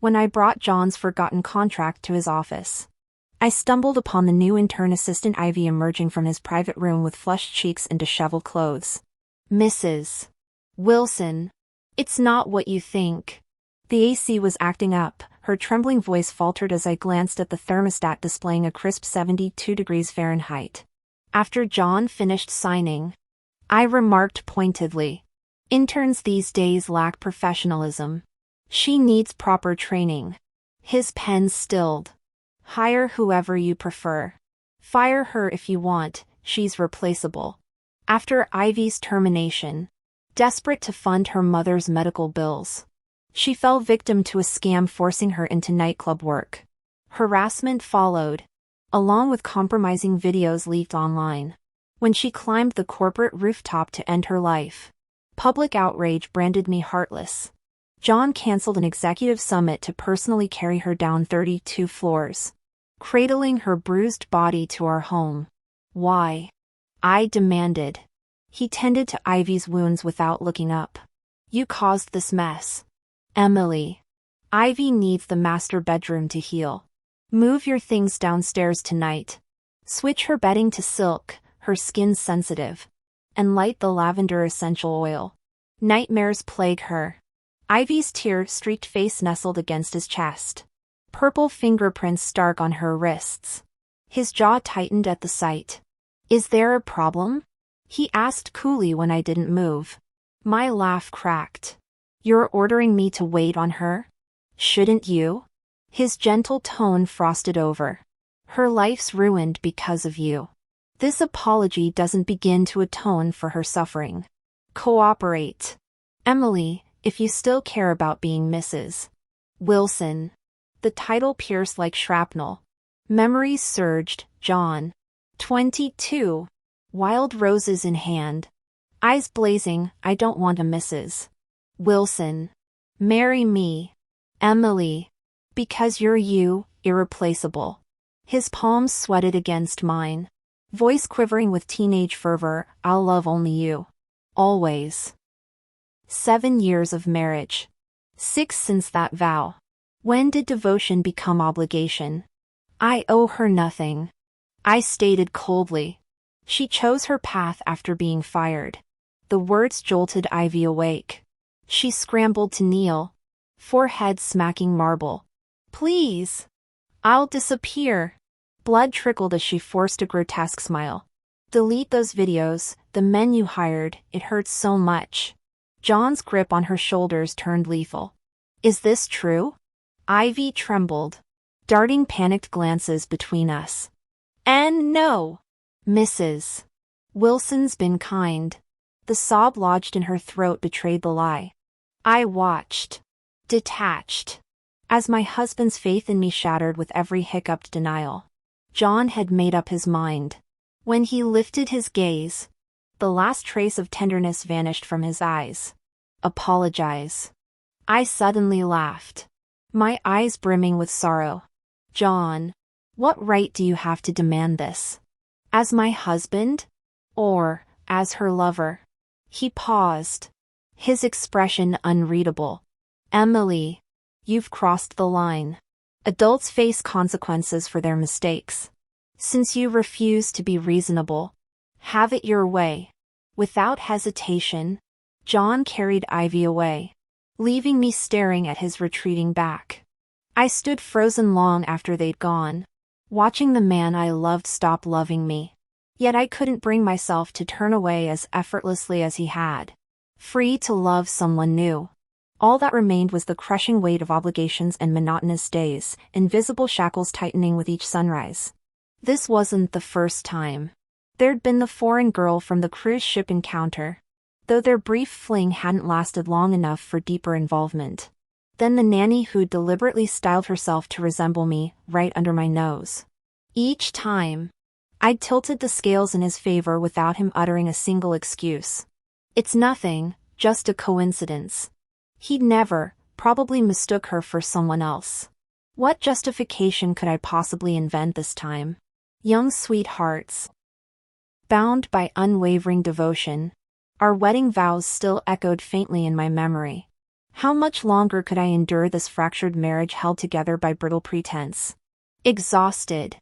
when I brought John's forgotten contract to his office. I stumbled upon the new intern assistant Ivy emerging from his private room with flushed cheeks and disheveled clothes. "Mrs. Wilson, it's not what you think." The AC was acting up. Her trembling voice faltered as I glanced at the thermostat displaying a crisp 72 degrees Fahrenheit. After John finished signing, I remarked pointedly, "Interns these days lack professionalism. She needs proper training." His pen stilled. "Hire whoever you prefer. Fire her if you want, she's replaceable." After Ivy's termination, desperate to fund her mother's medical bills, she fell victim to a scam forcing her into nightclub work. Harassment followed, along with compromising videos leaked online. When she climbed the corporate rooftop to end her life, public outrage branded me heartless. John canceled an executive summit to personally carry her down 32 floors, cradling her bruised body to our home. "Why?" I demanded. He tended to Ivy's wounds without looking up. "You caused this mess, Emily. Ivy needs the master bedroom to heal. Move your things downstairs tonight. Switch her bedding to silk, her skin sensitive, and light the lavender essential oil. Nightmares plague her." Ivy's tear-streaked face nestled against his chest, purple fingerprints stark on her wrists. His jaw tightened at the sight. "Is there a problem?" he asked coolly when I didn't move. My laugh cracked. "You're ordering me to wait on her? Shouldn't you?" His gentle tone frosted over. "Her life's ruined because of you. This apology doesn't begin to atone for her suffering. Cooperate, Emily, if you still care about being Mrs. Wilson." The title pierced like shrapnel. Memories surged. John, 22, wild roses in hand, eyes blazing. "I don't want a Mrs. Wilson. Marry me, Emily, because you're you, irreplaceable." His palms sweated against mine, voice quivering with teenage fervor. "I'll love only you. Always." 7 years of marriage. 6 since that vow. When did devotion become obligation? "I owe her nothing," I stated coldly. "She chose her path after being fired." The words jolted Ivy awake. She scrambled to kneel, forehead smacking marble. "Please, I'll disappear." Blood trickled as she forced a grotesque smile. "Delete those videos, the men you hired, it hurts so much." John's grip on her shoulders turned lethal. "Is this true?" Ivy trembled, darting panicked glances between us. "And no, Mrs. Wilson's been kind." The sob lodged in her throat betrayed the lie. I watched, detached, as my husband's faith in me shattered with every hiccuped denial. John had made up his mind. When he lifted his gaze, the last trace of tenderness vanished from his eyes. "Apologize." I suddenly laughed, my eyes brimming with sorrow. "John, what right do you have to demand this? As my husband? Or as her lover?" He paused, his expression unreadable. "Emily, you've crossed the line. Adults face consequences for their mistakes. Since you refuse to be reasonable, have it your way." Without hesitation, John carried Ivy away, leaving me staring at his retreating back. I stood frozen long after they'd gone, watching the man I loved stop loving me. Yet I couldn't bring myself to turn away as effortlessly as he had, free to love someone new. All that remained was the crushing weight of obligations and monotonous days, invisible shackles tightening with each sunrise. This wasn't the first time. There'd been the foreign girl from the cruise ship encounter, though their brief fling hadn't lasted long enough for deeper involvement. Then the nanny who deliberately styled herself to resemble me, right under my nose. Each time, I'd tilted the scales in his favor without him uttering a single excuse. "It's nothing, just a coincidence." He'd never, probably mistook her for someone else. What justification could I possibly invent this time? Young sweethearts, bound by unwavering devotion, our wedding vows still echoed faintly in my memory. How much longer could I endure this fractured marriage held together by brittle pretense? Exhausted,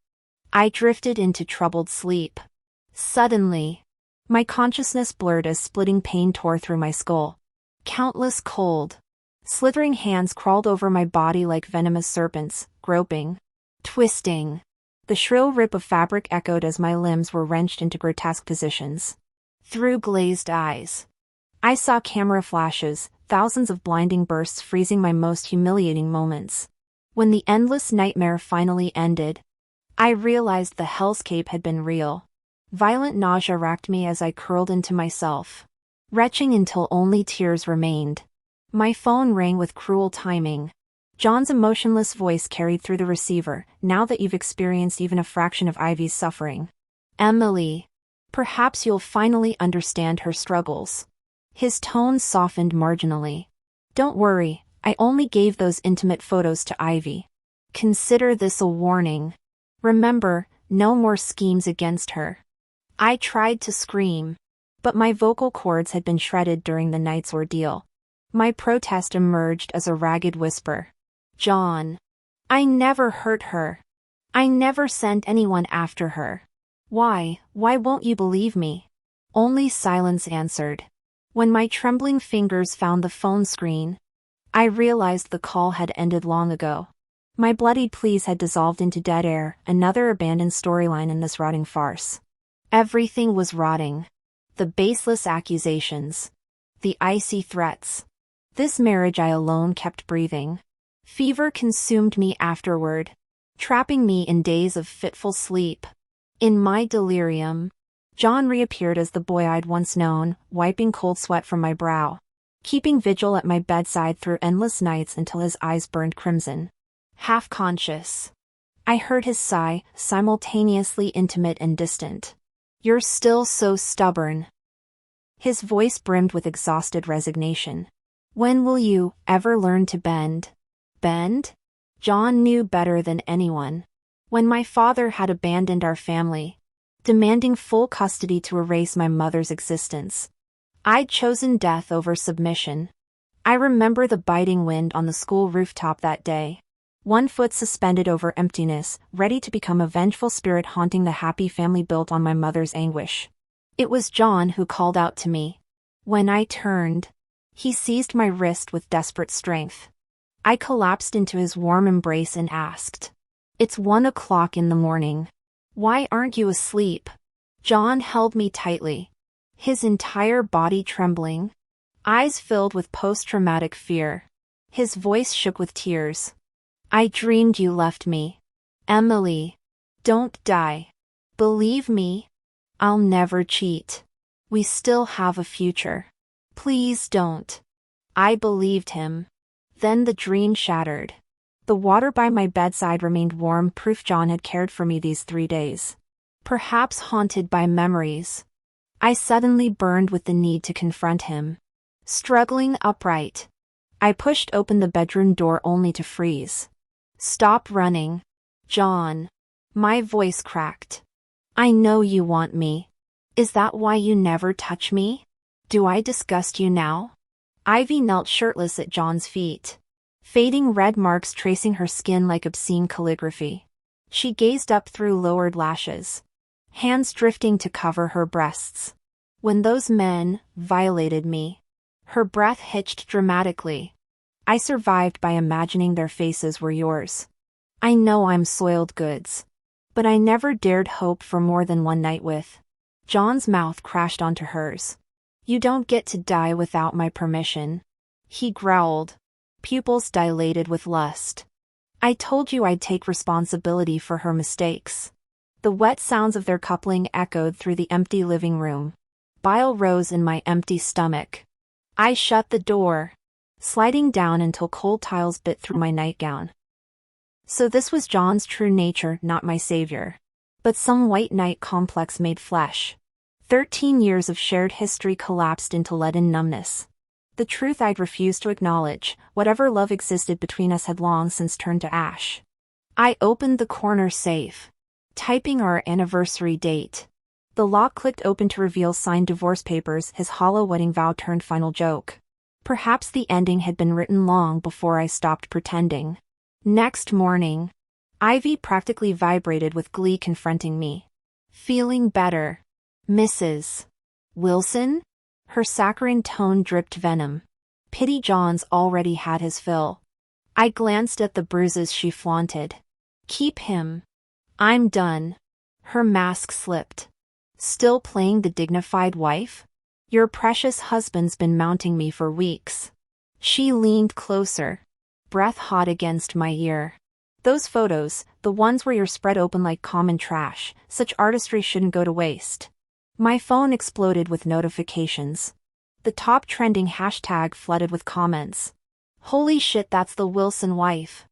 I drifted into troubled sleep. Suddenly, my consciousness blurred as splitting pain tore through my skull. Countless cold, slithering hands crawled over my body like venomous serpents, groping, twisting. The shrill rip of fabric echoed as my limbs were wrenched into grotesque positions. Through glazed eyes, I saw camera flashes, thousands of blinding bursts freezing my most humiliating moments. When the endless nightmare finally ended, I realized the hellscape had been real. Violent nausea racked me as I curled into myself, retching until only tears remained. My phone rang with cruel timing. John's emotionless voice carried through the receiver. "Now that you've experienced even a fraction of Ivy's suffering, Emily, perhaps you'll finally understand her struggles." His tone softened marginally. "Don't worry, I only gave those intimate photos to Ivy. Consider this a warning. Remember, no more schemes against her." I tried to scream, but my vocal cords had been shredded during the night's ordeal. My protest emerged as a ragged whisper. "John, I never hurt her. I never sent anyone after her. Why won't you believe me?" Only silence answered. When my trembling fingers found the phone screen, I realized the call had ended long ago. My bloodied pleas had dissolved into dead air, another abandoned storyline in this rotting farce. Everything was rotting. The baseless accusations, the icy threats. This marriage I alone kept breathing. Fever consumed me afterward, trapping me in days of fitful sleep. In my delirium, John reappeared as the boy I'd once known, wiping cold sweat from my brow, keeping vigil at my bedside through endless nights until his eyes burned crimson. Half conscious, I heard his sigh, simultaneously intimate and distant. "You're still so stubborn." His voice brimmed with exhausted resignation. "When will you ever learn to bend?" Bend? John knew better than anyone. When my father had abandoned our family, demanding full custody to erase my mother's existence, I'd chosen death over submission. I remember the biting wind on the school rooftop that day. One foot suspended over emptiness, ready to become a vengeful spirit haunting the happy family built on my mother's anguish. It was John who called out to me. When I turned, he seized my wrist with desperate strength. I collapsed into his warm embrace and asked, "It's 1 o'clock in the morning. Why aren't you asleep?" John held me tightly, his entire body trembling, eyes filled with post-traumatic fear. His voice shook with tears. "I dreamed you left me. Emily, don't die. Believe me, I'll never cheat. We still have a future. Please don't." I believed him. Then the dream shattered. The water by my bedside remained warm, proof John had cared for me these 3 days. Perhaps haunted by memories, I suddenly burned with the need to confront him. Struggling upright, I pushed open the bedroom door only to freeze. "Stop running, John." My voice cracked. "I know you want me. Is that why you never touch me? Do I disgust you now?" Ivy knelt shirtless at John's feet, fading red marks tracing her skin like obscene calligraphy. She gazed up through lowered lashes, hands drifting to cover her breasts. "When those men violated me," her breath hitched dramatically, "I survived by imagining their faces were yours. I know I'm soiled goods, but I never dared hope for more than one night with." John's mouth crashed onto hers. "You don't get to die without my permission," he growled, pupils dilated with lust. "I told you I'd take responsibility for her mistakes." The wet sounds of their coupling echoed through the empty living room. Bile rose in my empty stomach. I shut the door, sliding down until cold tiles bit through my nightgown. So this was John's true nature, not my savior, but some white knight complex made flesh. 13 years of shared history collapsed into leaden numbness. The truth I'd refused to acknowledge, whatever love existed between us had long since turned to ash. I opened the corner safe, typing our anniversary date. The lock clicked open to reveal signed divorce papers, his hollow wedding vow turned final joke. Perhaps the ending had been written long before I stopped pretending. Next morning, Ivy practically vibrated with glee confronting me. Feeling better, Mrs. Wilson? Her saccharine tone dripped venom. Pity John's already had his fill. I glanced at the bruises she flaunted. Keep him. I'm done. Her mask slipped. Still playing the dignified wife? Your precious husband's been mounting me for weeks. She leaned closer, breath hot against my ear. Those photos, the ones where you're spread open like common trash, such artistry shouldn't go to waste. My phone exploded with notifications. The top trending hashtag flooded with comments. Holy shit, that's the Wilson wife.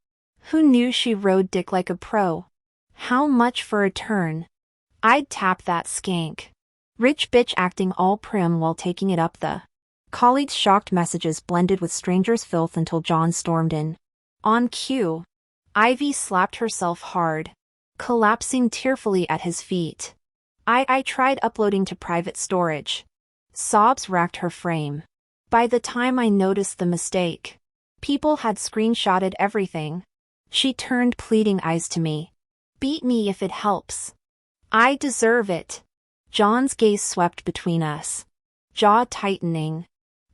Who knew she rode dick like a pro? How much for a turn? I'd tap that skank. Rich bitch acting all prim while taking it up the. Colleagues' shocked messages blended with strangers' filth until John stormed in. On cue, Ivy slapped herself hard, collapsing tearfully at his feet. I tried uploading to private storage. Sobs racked her frame. By the time I noticed the mistake, people had screenshotted everything. She turned pleading eyes to me. Beat me if it helps. I deserve it. John's gaze swept between us, jaw tightening.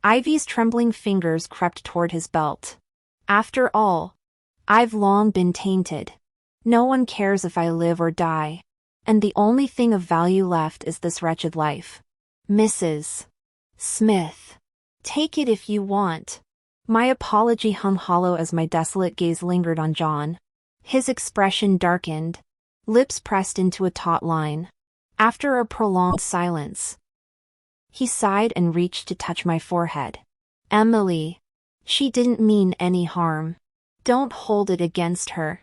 Ivy's trembling fingers crept toward his belt. After all, I've long been tainted. No one cares if I live or die. And the only thing of value left is this wretched life. Mrs. Smith. Take it if you want. My apology hung hollow as my desolate gaze lingered on John. His expression darkened, lips pressed into a taut line. After a prolonged silence, he sighed and reached to touch my forehead. Emily. She didn't mean any harm. Don't hold it against her.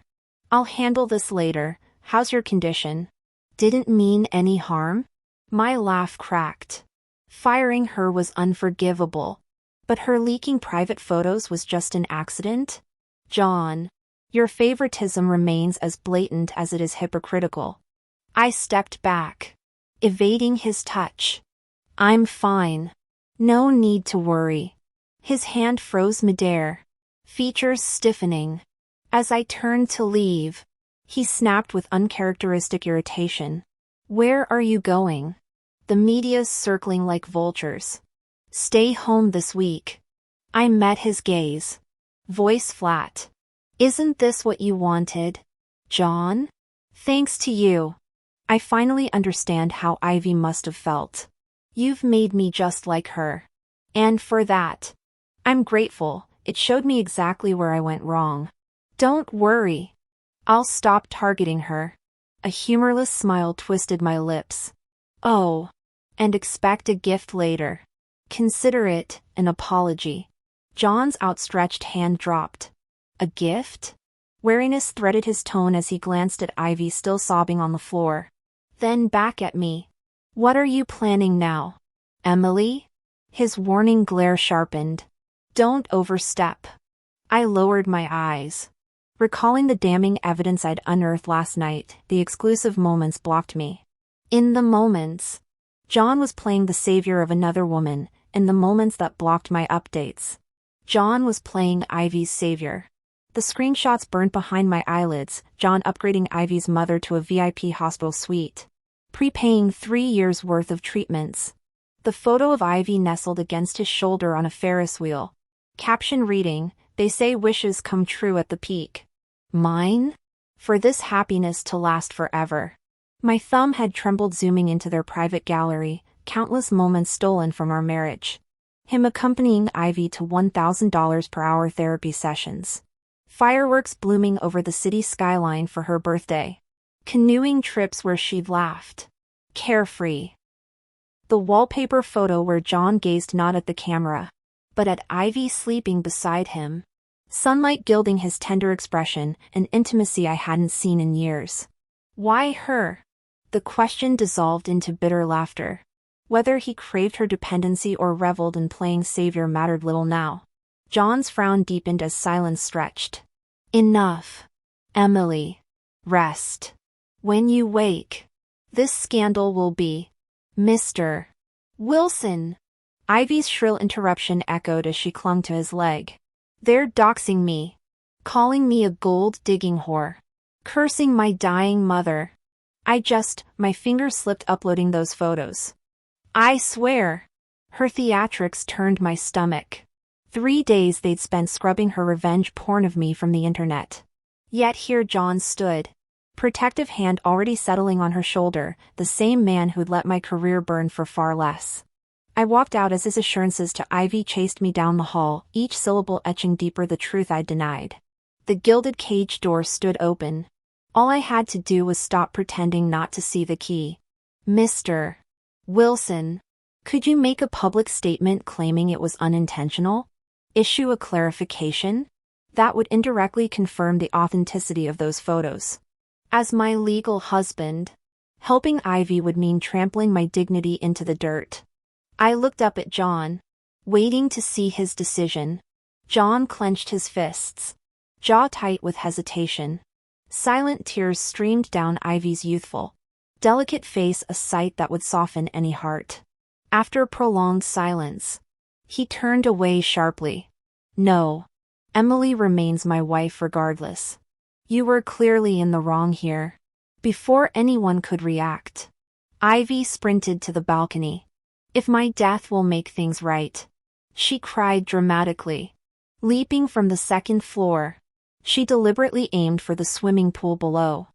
I'll handle this later. How's your condition? Didn't mean any harm? My laugh cracked. Firing her was unforgivable. But her leaking private photos was just an accident? John, your favoritism remains as blatant as it is hypocritical. I stepped back, evading his touch. I'm fine. No need to worry. His hand froze midair, features stiffening. As I turned to leave, he snapped with uncharacteristic irritation. Where are you going? The media's circling like vultures. Stay home this week. I met his gaze, voice flat. Isn't this what you wanted, John? Thanks to you, I finally understand how Ivy must have felt. You've made me just like her. And for that, I'm grateful. It showed me exactly where I went wrong. Don't worry. I'll stop targeting her. A humorless smile twisted my lips. Oh, and expect a gift later. Consider it an apology. John's outstretched hand dropped. A gift? Wariness threaded his tone as he glanced at Ivy still sobbing on the floor. Then back at me. What are you planning now, Emily? His warning glare sharpened. Don't overstep. I lowered my eyes. Recalling the damning evidence I'd unearthed last night, the exclusive moments blocked me. In the moments, John was playing the savior of another woman. In the moments that blocked my updates, John was playing Ivy's savior. The screenshots burned behind my eyelids, John upgrading Ivy's mother to a VIP hospital suite, prepaying 3 years' worth of treatments. The photo of Ivy nestled against his shoulder on a Ferris wheel. Caption reading, they say wishes come true at the peak. Mine? For this happiness to last forever. My thumb had trembled zooming into their private gallery, countless moments stolen from our marriage. Him accompanying Ivy to $1,000 per hour therapy sessions. Fireworks blooming over the city skyline for her birthday. Canoeing trips where she'd laughed. Carefree. The wallpaper photo where John gazed not at the camera, but at Ivy sleeping beside him. Sunlight gilding his tender expression, an intimacy I hadn't seen in years. Why her? The question dissolved into bitter laughter. Whether he craved her dependency or reveled in playing savior mattered little now. John's frown deepened as silence stretched. Enough. Emily. Rest. When you wake, this scandal will be Mr. Wilson. Ivy's shrill interruption echoed as she clung to his leg. They're doxing me. Calling me a gold-digging whore. Cursing my dying mother. My fingers slipped uploading those photos. I swear. Her theatrics turned my stomach. 3 days they'd spent scrubbing her revenge porn of me from the internet. Yet here John stood. Protective hand already settling on her shoulder, the same man who'd let my career burn for far less. I walked out as his assurances to Ivy chased me down the hall, each syllable etching deeper the truth I'd denied. The gilded cage door stood open. All I had to do was stop pretending not to see the key. Mr. Wilson, could you make a public statement claiming it was unintentional? Issue a clarification? That would indirectly confirm the authenticity of those photos. As my legal husband, helping Ivy would mean trampling my dignity into the dirt. I looked up at John, waiting to see his decision. John clenched his fists, jaw tight with hesitation. Silent tears streamed down Ivy's youthful, delicate face, a sight that would soften any heart. After a prolonged silence, he turned away sharply. No. Emily remains my wife regardless. You were clearly in the wrong here. Before anyone could react, Ivy sprinted to the balcony. If my death will make things right, she cried dramatically. Leaping from the second floor, she deliberately aimed for the swimming pool below.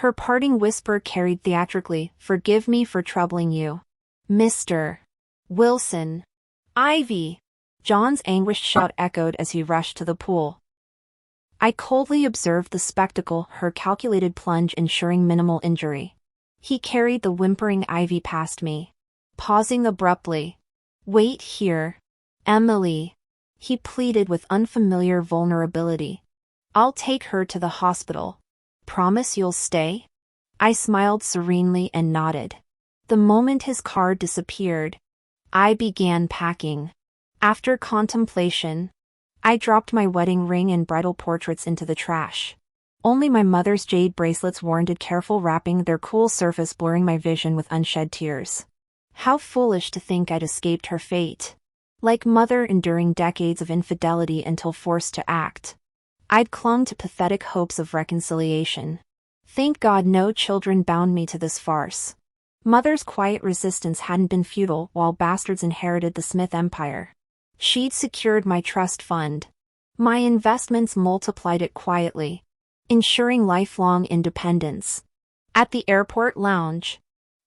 Her parting whisper carried theatrically, "Forgive me for troubling you, Mr. Wilson." Ivy! John's anguished shout echoed as he rushed to the pool. I coldly observed the spectacle, her calculated plunge ensuring minimal injury. He carried the whimpering Ivy past me, pausing abruptly. "Wait here, Emily," he pleaded with unfamiliar vulnerability. "I'll take her to the hospital. Promise you'll stay?" I smiled serenely and nodded. The moment his car disappeared, I began packing. After contemplation, I dropped my wedding ring and bridal portraits into the trash. Only my mother's jade bracelets warranted careful wrapping, their cool surface blurring my vision with unshed tears. How foolish to think I'd escaped her fate. Like mother enduring decades of infidelity until forced to act, I'd clung to pathetic hopes of reconciliation. Thank God no children bound me to this farce. Mother's quiet resistance hadn't been futile while bastards inherited the Smith empire. She'd secured my trust fund. My investments multiplied it quietly, ensuring lifelong independence. At the airport lounge,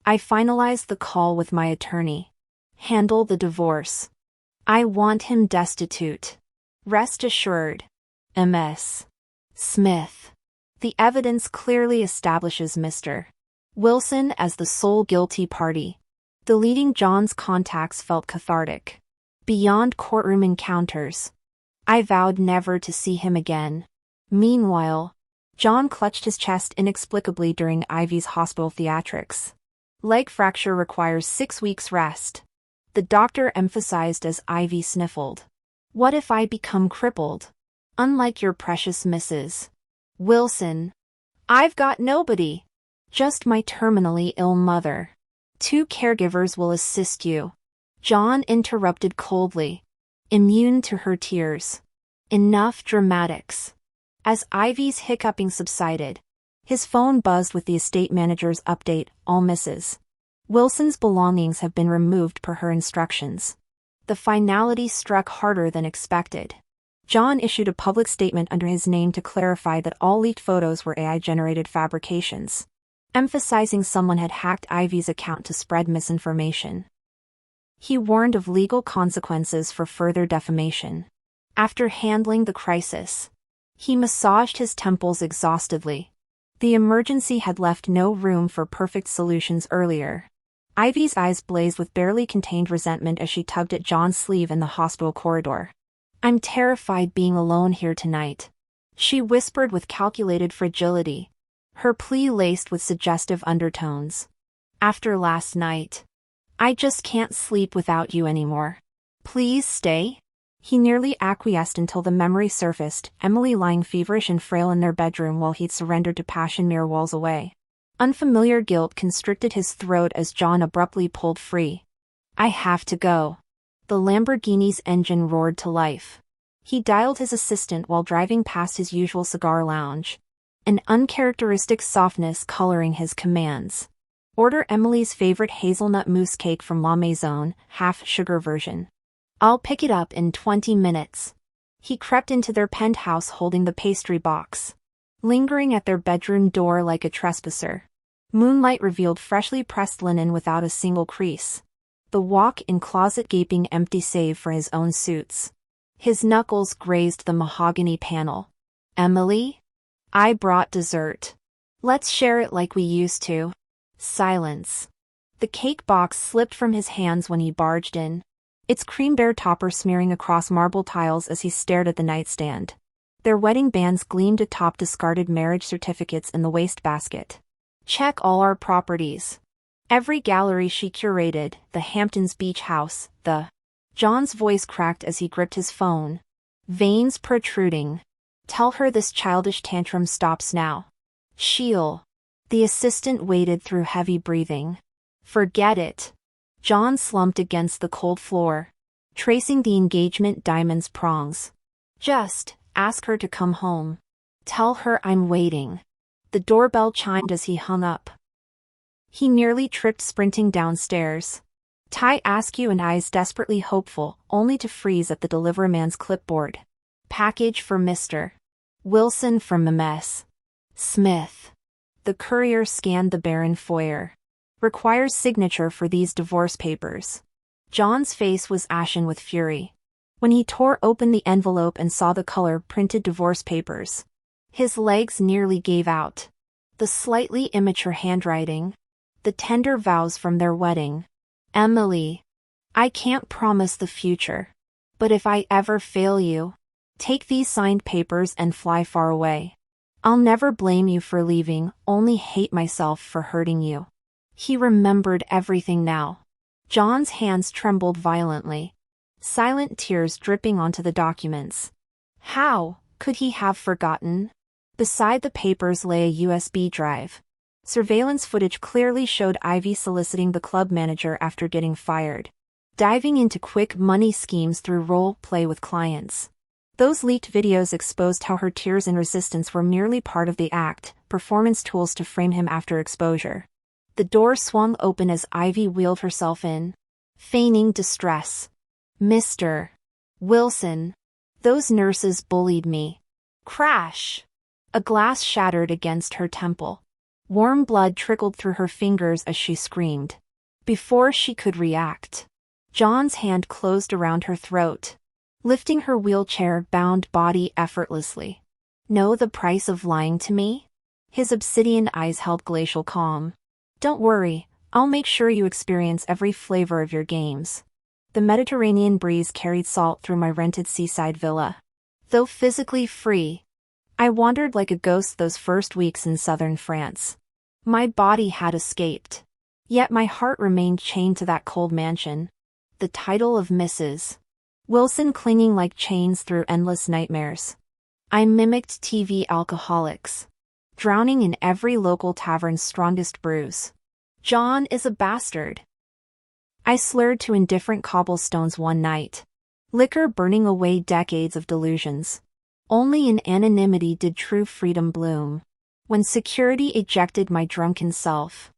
I finalized the call with my attorney. Handle the divorce. I want him destitute. Rest assured. Ms. Smith. The evidence clearly establishes Mr. Wilson as the sole guilty party. Deleting John's contacts felt cathartic. Beyond courtroom encounters, I vowed never to see him again. Meanwhile, John clutched his chest inexplicably during Ivy's hospital theatrics. Leg fracture requires 6 weeks rest, the doctor emphasized as Ivy sniffled. What if I become crippled? Unlike your precious Mrs. Wilson, I've got nobody. Just my terminally ill mother. 2 caregivers will assist you. John interrupted coldly, immune to her tears. Enough dramatics. As Ivy's hiccuping subsided, his phone buzzed with the estate manager's update, all Mrs. Wilson's belongings have been removed per her instructions. The finality struck harder than expected. John issued a public statement under his name to clarify that all leaked photos were AI-generated fabrications, emphasizing someone had hacked Ivy's account to spread misinformation. He warned of legal consequences for further defamation. After handling the crisis, he massaged his temples exhaustedly. The emergency had left no room for perfect solutions earlier. Ivy's eyes blazed with barely contained resentment as she tugged at John's sleeve in the hospital corridor. "I'm terrified being alone here tonight," she whispered with calculated fragility, her plea laced with suggestive undertones. "After last night, I just can't sleep without you anymore. Please stay?" He nearly acquiesced until the memory surfaced, Emily lying feverish and frail in their bedroom while he'd surrendered to passion mere walls away. Unfamiliar guilt constricted his throat as John abruptly pulled free. "I have to go." The Lamborghini's engine roared to life. He dialed his assistant while driving past his usual cigar lounge, an uncharacteristic softness coloring his commands. Order Emily's favorite hazelnut mousse cake from La Maison, half-sugar version. I'll pick it up in 20 minutes. He crept into their penthouse holding the pastry box, lingering at their bedroom door like a trespasser. Moonlight revealed freshly pressed linen without a single crease. The walk-in closet gaping empty save for his own suits. His knuckles grazed the mahogany panel. Emily? I brought dessert. Let's share it like we used to. Silence. The cake box slipped from his hands when he barged in, its cream bear topper smearing across marble tiles as he stared at the nightstand. Their wedding bands gleamed atop discarded marriage certificates in the wastebasket. Check all our properties. Every gallery she curated, the Hamptons Beach House, the... John's voice cracked as he gripped his phone, veins protruding. Tell her this childish tantrum stops now. She'll... The assistant waded through heavy breathing. Forget it. John slumped against the cold floor, tracing the engagement diamond's prongs. Just ask her to come home. Tell her I'm waiting. The doorbell chimed as he hung up. He nearly tripped sprinting downstairs. Ty Askew and eyes desperately hopeful, only to freeze at the deliveryman's clipboard. Package for Mr. Wilson from Ms. Smith. The courier scanned the barren foyer. Requires signature for these divorce papers. John's face was ashen with fury when he tore open the envelope and saw the color-printed divorce papers. His legs nearly gave out. The slightly immature handwriting. The tender vows from their wedding. Emily. I can't promise the future. But if I ever fail you, take these signed papers and fly far away. I'll never blame you for leaving, only hate myself for hurting you. He remembered everything now. John's hands trembled violently, silent tears dripping onto the documents. How could he have forgotten? Beside the papers lay a USB drive. Surveillance footage clearly showed Ivy soliciting the club manager after getting fired, diving into quick money schemes through role play with clients. Those leaked videos exposed how her tears and resistance were merely part of the act, performance tools to frame him after exposure. The door swung open as Ivy wheeled herself in, feigning distress. Mr. Wilson. Those nurses bullied me. Crash! A glass shattered against her temple. Warm blood trickled through her fingers as she screamed. Before she could react, John's hand closed around her throat, lifting her wheelchair-bound body effortlessly. Know the price of lying to me? His obsidian eyes held glacial calm. Don't worry, I'll make sure you experience every flavor of your games. The Mediterranean breeze carried salt through my rented seaside villa. Though physically free, I wandered like a ghost those first weeks in southern France. My body had escaped, yet my heart remained chained to that cold mansion. The title of Mrs. Wilson clinging like chains through endless nightmares. I mimicked TV alcoholics, drowning in every local tavern's strongest brews. John is a bastard. I slurred to indifferent cobblestones one night, liquor burning away decades of delusions. Only in anonymity did true freedom bloom. When security ejected my drunken self,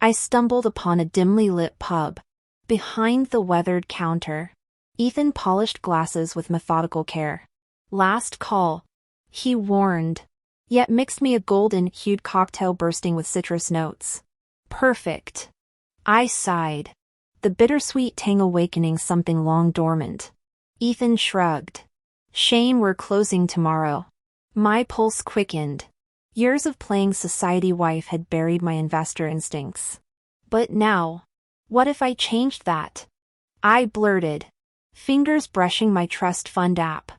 I stumbled upon a dimly lit pub. Behind the weathered counter, Ethan polished glasses with methodical care. Last call, he warned, yet mixed me a golden-hued cocktail bursting with citrus notes. Perfect. I sighed, the bittersweet tang awakening something long dormant. Ethan shrugged. Shame we're closing tomorrow. My pulse quickened. Years of playing society wife had buried my investor instincts. But now, what if I changed that? I blurted, fingers brushing my trust fund app.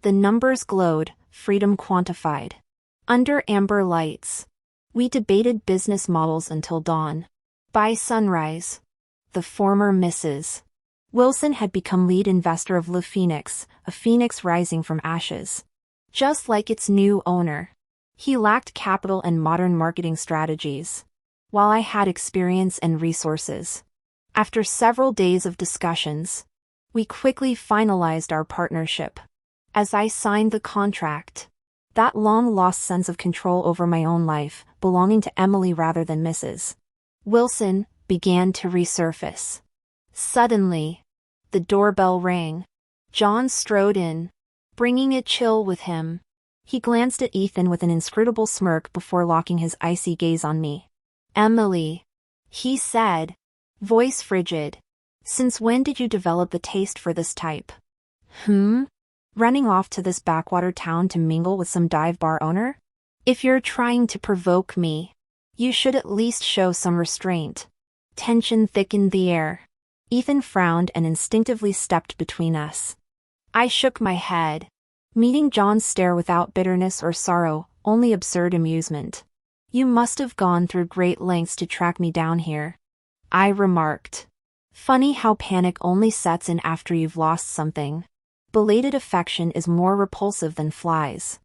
The numbers glowed, freedom quantified. Under amber lights, we debated business models until dawn. By sunrise, the former Mrs. Wilson had become lead investor of Le Phoenix, a phoenix rising from ashes. Just like its new owner, he lacked capital and modern marketing strategies, while I had experience and resources. After several days of discussions, We quickly finalized our partnership. As I signed the contract, that long-lost sense of control over my own life, belonging to Emily rather than Mrs. Wilson, began to resurface. Suddenly, the doorbell rang. John strode in, bringing a chill with him. He glanced at Ethan with an inscrutable smirk before locking his icy gaze on me. "Emily," he said, voice frigid. "Since when did you develop the taste for this type?" Running off to this backwater town to mingle with some dive bar owner? If you're trying to provoke me, you should at least show some restraint." Tension thickened the air. Ethan frowned and instinctively stepped between us. I shook my head, meeting John's stare without bitterness or sorrow, only absurd amusement. "You must have gone through great lengths to track me down here," I remarked. "Funny how panic only sets in after you've lost something. Belated affection is more repulsive than flies."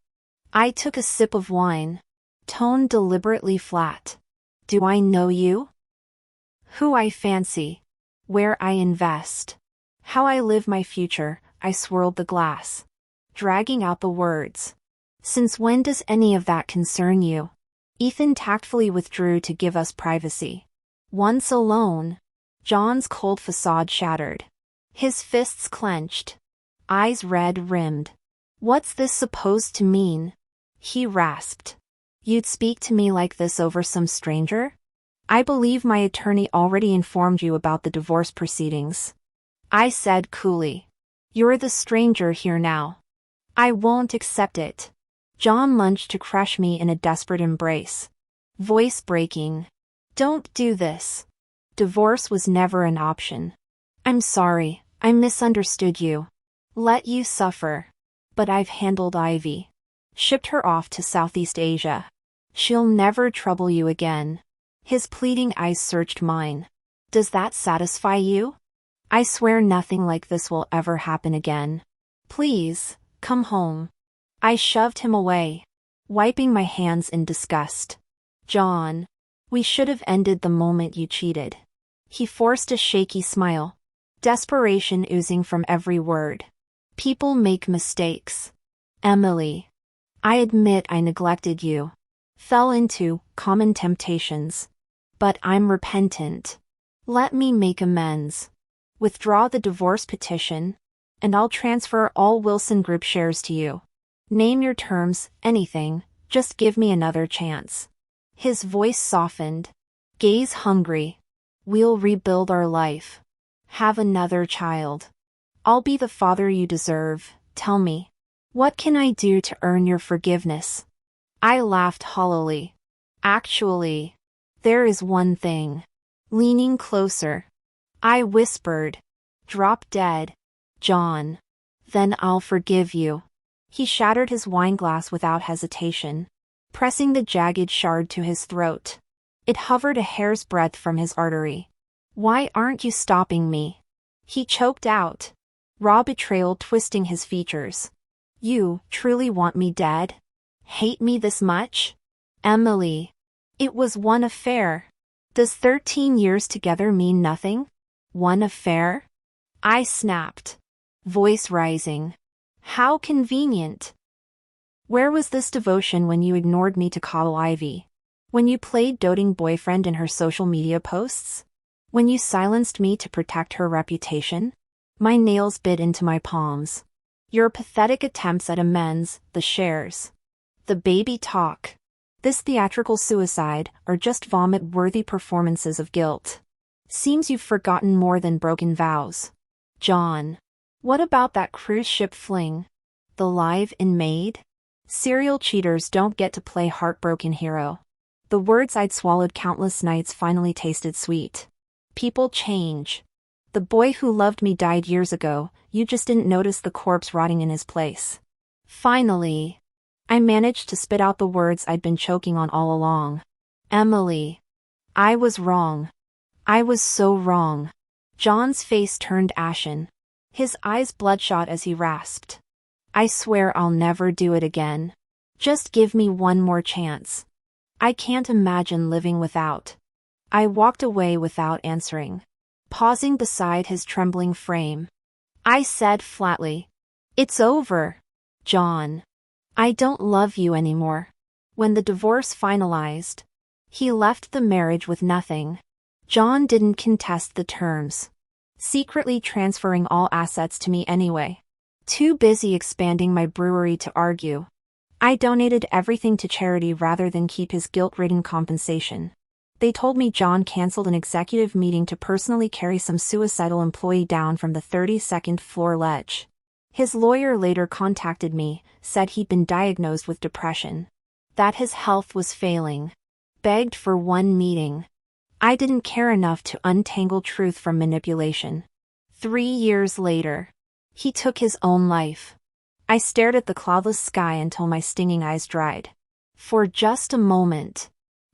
I took a sip of wine, tone deliberately flat. "Do I know you? Who I fancy? Where I invest? How I live my future?" I swirled the glass, dragging out the words. "Since when does any of that concern you?" Ethan tactfully withdrew to give us privacy. Once alone, John's cold facade shattered. His fists clenched, eyes red-rimmed. "What's this supposed to mean?" he rasped. "You'd speak to me like this over some stranger?" "I believe my attorney already informed you about the divorce proceedings," I said coolly. "You're the stranger here now. I won't accept it." John lunged to crush me in a desperate embrace, voice breaking. "Don't do this. Divorce was never an option. I'm sorry, I misunderstood you. Let you suffer. But I've handled Ivy. Shipped her off to Southeast Asia. She'll never trouble you again." His pleading eyes searched mine. "Does that satisfy you? I swear nothing like this will ever happen again. Please, come home." I shoved him away, wiping my hands in disgust. "John, we should have ended the moment you cheated." He forced a shaky smile, desperation oozing from every word. "People make mistakes. Emily. I admit I neglected you. Fell into common temptations. But I'm repentant. Let me make amends. Withdraw the divorce petition, and I'll transfer all Wilson Group shares to you. Name your terms, anything, just give me another chance." His voice softened, gaze hungry. "We'll rebuild our life. Have another child. I'll be the father you deserve. Tell me, what can I do to earn your forgiveness?" I laughed hollowly. "Actually, there is one thing." Leaning closer, I whispered, "Drop dead, John. Then I'll forgive you." He shattered his wineglass without hesitation, pressing the jagged shard to his throat. It hovered a hair's breadth from his artery. "Why aren't you stopping me?" he choked out, raw betrayal twisting his features. "You truly want me dead? Hate me this much?" "Emily, it was one affair. Does 13 years together mean nothing? One affair?" I snapped, voice rising. "How convenient. Where was this devotion when you ignored me to coddle Ivy? When you played doting boyfriend in her social media posts? When you silenced me to protect her reputation?" My nails bit into my palms. "Your pathetic attempts at amends, the shares, the baby talk, this theatrical suicide are just vomit-worthy performances of guilt. Seems you've forgotten more than broken vows. John, what about that cruise ship fling? The live-in maid? Serial cheaters don't get to play heartbroken hero." The words I'd swallowed countless nights finally tasted sweet. "People change. The boy who loved me died years ago, you just didn't notice the corpse rotting in his place." Finally, I managed to spit out the words I'd been choking on all along. "Emily, I was wrong. I was so wrong." John's face turned ashen, his eyes bloodshot as he rasped, "I swear I'll never do it again. Just give me one more chance. I can't imagine living without." I walked away without answering, pausing beside his trembling frame. I said flatly. It's over, John. I don't love you anymore. When the divorce finalized, he left the marriage with nothing. John didn't contest the terms, secretly transferring all assets to me anyway. Too busy expanding my brewery to argue. I donated everything to charity rather than keep his guilt-ridden compensation. They told me John canceled an executive meeting to personally carry some suicidal employee down from the 32nd floor ledge. His lawyer later contacted me, said he'd been diagnosed with depression, that his health was failing, begged for one meeting. I didn't care enough to untangle truth from manipulation. 3 years later, he took his own life. I stared at the cloudless sky until my stinging eyes dried. For just a moment,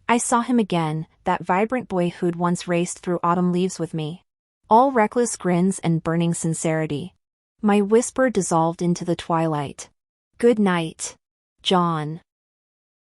I saw him again, that vibrant boy who'd once raced through autumn leaves with me. All reckless grins and burning sincerity. My whisper dissolved into the twilight. Good night, John.